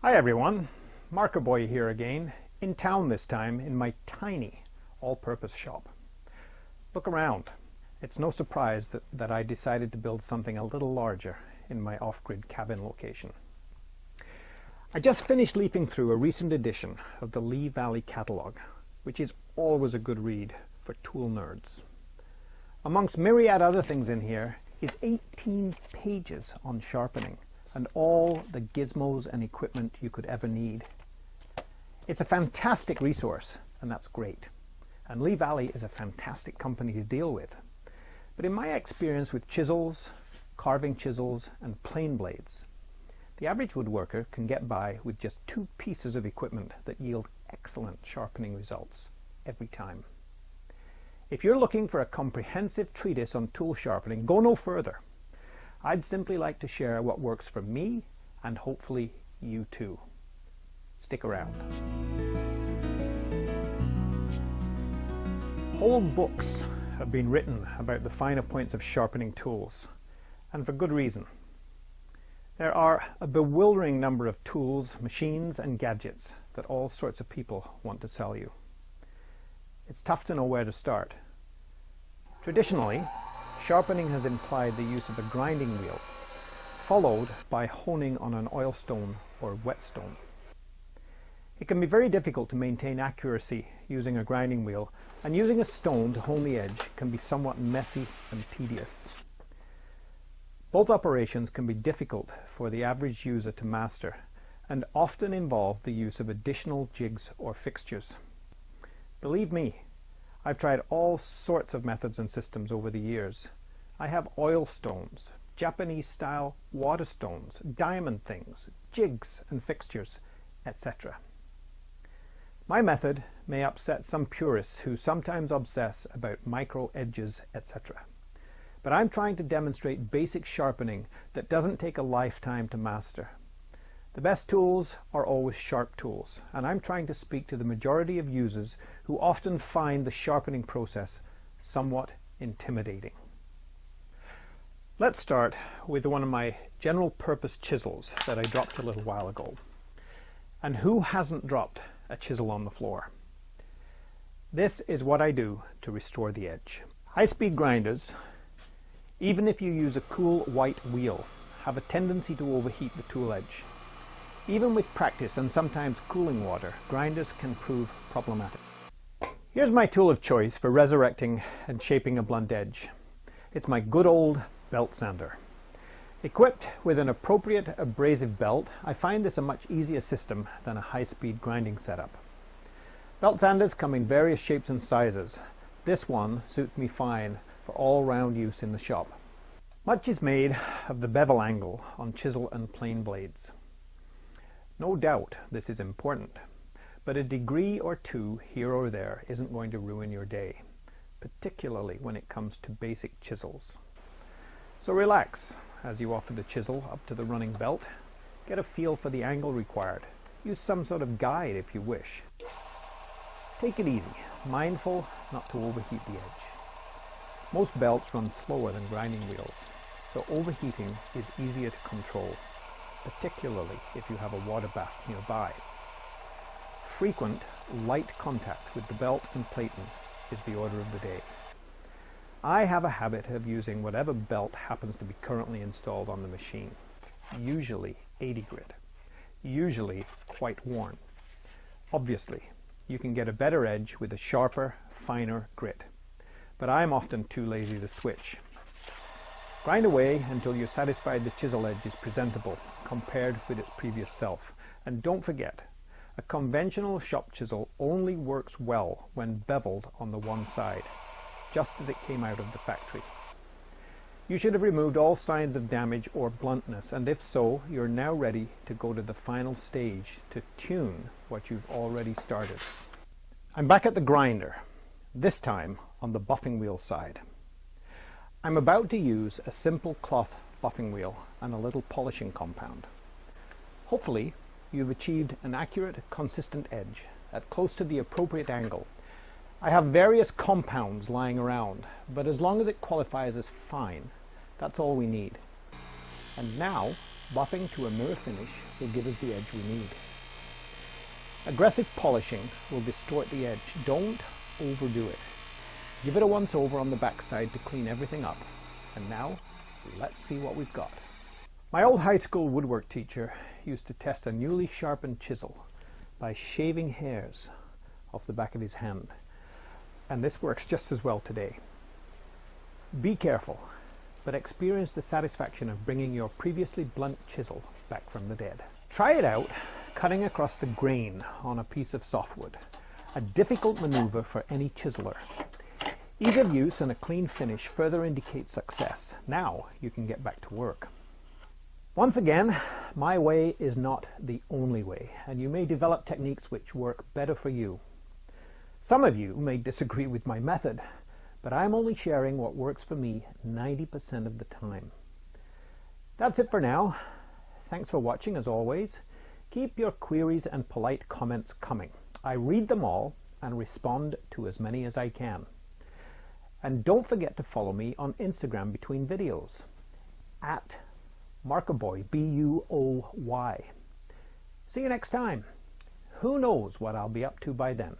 Hi everyone, Marker Boy here again, in town this time in my tiny all-purpose shop. Look around. It's no surprise that I decided to build something a little larger in my off-grid cabin location. I just finished leafing through a recent edition of the Lee Valley catalogue, which is always a good read for tool nerds. Amongst myriad other things in here is 18 pages on sharpening and all the gizmos and equipment you could ever need. It's a fantastic resource, and that's great. And Lee Valley is a fantastic company to deal with. But in my experience with chisels, carving chisels, and plane blades, the average woodworker can get by with just 2 pieces of equipment that yield excellent sharpening results every time. If you're looking for a comprehensive treatise on tool sharpening, go no further. I'd simply like to share what works for me and hopefully you too. Stick around. Whole books have been written about the finer points of sharpening tools, and for good reason. There are a bewildering number of tools, machines, and gadgets that all sorts of people want to sell you. It's tough to know where to start. Traditionally, sharpening has implied the use of a grinding wheel, followed by honing on an oilstone or whetstone. It can be very difficult to maintain accuracy using a grinding wheel, and using a stone to hone the edge can be somewhat messy and tedious. Both operations can be difficult for the average user to master, and often involve the use of additional jigs or fixtures. Believe me, I've tried all sorts of methods and systems over the years. I have oil stones, Japanese-style water stones, diamond things, jigs and fixtures, etc. My method may upset some purists who sometimes obsess about micro edges, etc. But I'm trying to demonstrate basic sharpening that doesn't take a lifetime to master. The best tools are always sharp tools, and I'm trying to speak to the majority of users who often find the sharpening process somewhat intimidating. Let's start with one of my general purpose chisels that I dropped a little while ago. And who hasn't dropped a chisel on the floor? This is what I do to restore the edge. High-speed grinders, even if you use a cool white wheel, have a tendency to overheat the tool edge. Even with practice and sometimes cooling water, grinders can prove problematic. Here's my tool of choice for resurrecting and shaping a blunt edge. It's my good old belt sander. Equipped with an appropriate abrasive belt, I find this a much easier system than a high-speed grinding setup. Belt sanders come in various shapes and sizes. This one suits me fine for all-round use in the shop. Much is made of the bevel angle on chisel and plane blades. No doubt this is important, but a degree or two here or there isn't going to ruin your day, particularly when it comes to basic chisels. So relax as you offer the chisel up to the running belt. Get a feel for the angle required. Use some sort of guide if you wish. Take it easy, mindful not to overheat the edge. Most belts run slower than grinding wheels, so overheating is easier to control, particularly if you have a water bath nearby. Frequent, light contact with the belt and platen is the order of the day. I have a habit of using whatever belt happens to be currently installed on the machine, usually 80 grit, usually quite worn. Obviously, you can get a better edge with a sharper, finer grit, but I'm often too lazy to switch. Grind away until you're satisfied the chisel edge is presentable compared with its previous self. And don't forget, a conventional shop chisel only works well when beveled on the one side, just as it came out of the factory. You should have removed all signs of damage or bluntness, and if so, you're now ready to go to the final stage to tune what you've already started. I'm back at the grinder, this time on the buffing wheel side. I'm about to use a simple cloth buffing wheel and a little polishing compound. Hopefully, you've achieved an accurate, consistent edge at close to the appropriate angle. I have various compounds lying around, but as long as it qualifies as fine, that's all we need. And now, Buffing to a mirror finish will give us the edge we need. Aggressive polishing will distort the edge. Don't overdo it. Give it a once over on the backside to clean everything up. And now, let's see what we've got. My old high school woodwork teacher used to test a newly sharpened chisel by shaving hairs off the back of his hand. And this works just as well today. Be careful, but experience the satisfaction of bringing your previously blunt chisel back from the dead. Try it out cutting across the grain on a piece of softwood, a difficult maneuver for any chiseler. Ease of use and a clean finish further indicate success. Now you can get back to work. Once again, my way is not the only way, and you may develop techniques which work better for you. Some of you may disagree with my method, but I'm only sharing what works for me 90% of the time. That's it for now. Thanks for watching as always. Keep your queries and polite comments coming. I read them all and respond to as many as I can. And don't forget to follow me on Instagram between videos at Markerboy, B-U-O-Y. See you next time. Who knows what I'll be up to by then.